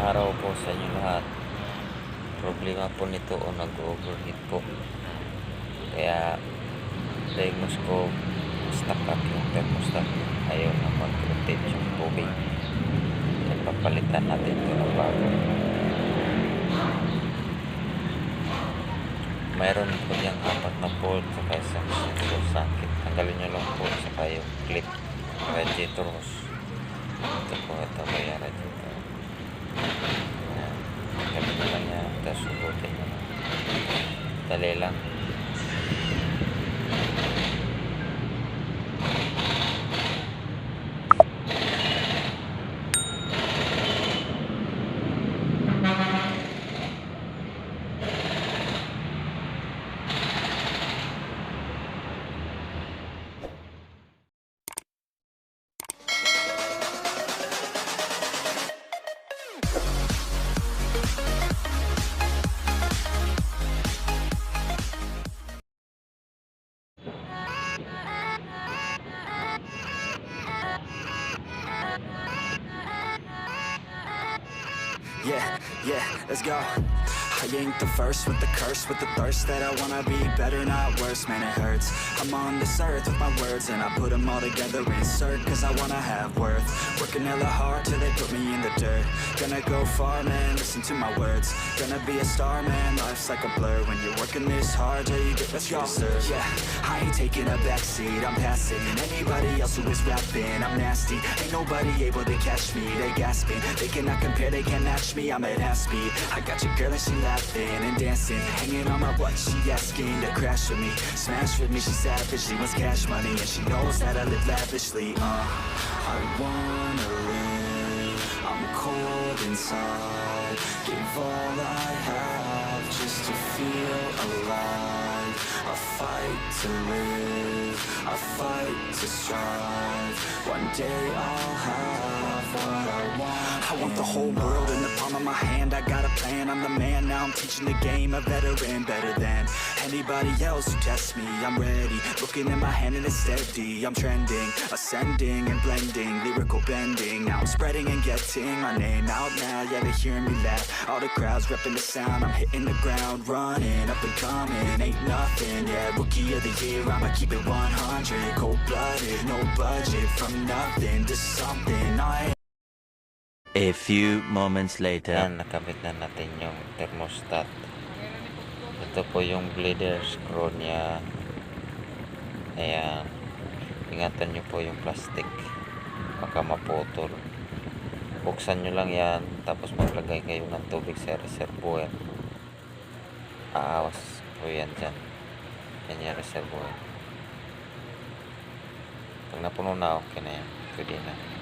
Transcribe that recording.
araw po sa inyo lahat. Problema po nito o nag-overheat po. Kaya diagnose ko stuck up yung thermostat. Ayaw na mag-rotate yung tubig. Papalitan natin ito ng bago. Mayroon po niyang 4 na bolt saka isang socket. Tanggalin nyo lang po saka yung clip radiator hose. Ito po, ito ba yung radiator. Tanggalin nyo lang yan, tapos subutin nyo lang. Dali lang. Yeah, let's go. I ain't the first with the curse, with the thirst that I wanna be better, not worse, man it hurts. I'm on this earth with my words and I put them all together, insert, cause I wanna have worth. Working hella hard till they put me in the dirt. Gonna go far, man, listen to my words. Gonna be a star, man, life's like a blur. When you're working this hard till you get what you deserve. Yeah, I ain't taking a backseat, I'm passing anybody else who is rapping. I'm nasty, ain't nobody able to catch me. They gasping, they cannot compare, they can't match me. I'm at half speed, I got your girl and she laughing and dancing, hanging on my butt, she asking to crash with me, smash with me, she savage, she wants cash money, and she knows that I live lavishly. I wanna live, I'm cold inside, give all I have just to feel alive. I fight to live, I fight to strive, one day I'll have what I want. I want the whole world in the palm of my hand, I got a plan, I'm the man, now I'm teaching the game, a veteran, better than anybody else who tests me. I'm ready, looking at my hand and it's steady, I'm trending, ascending and blending, lyrical bending, now I'm spreading and getting my name out now, yeah they hearing me laugh, all the crowds repping the sound, I'm hitting the ground, running, up and coming, ain't nothing, yeah, rookie of the year, I'ma keep it 100, cold-blooded, no budget, from nothing to something, A few moments later. Yan, nakabit na natin yung thermostat. Ito po yung bleeder screw niya. Ayan. Ingatan nyo po yung plastic. Baka maputol. Buksan nyo lang yan. Tapos maglagay kayo ng tubig sa reservoir. Aawas po yan dyan. Yan yung reservoir. Pag napuno na, okay na yan. Pwede na.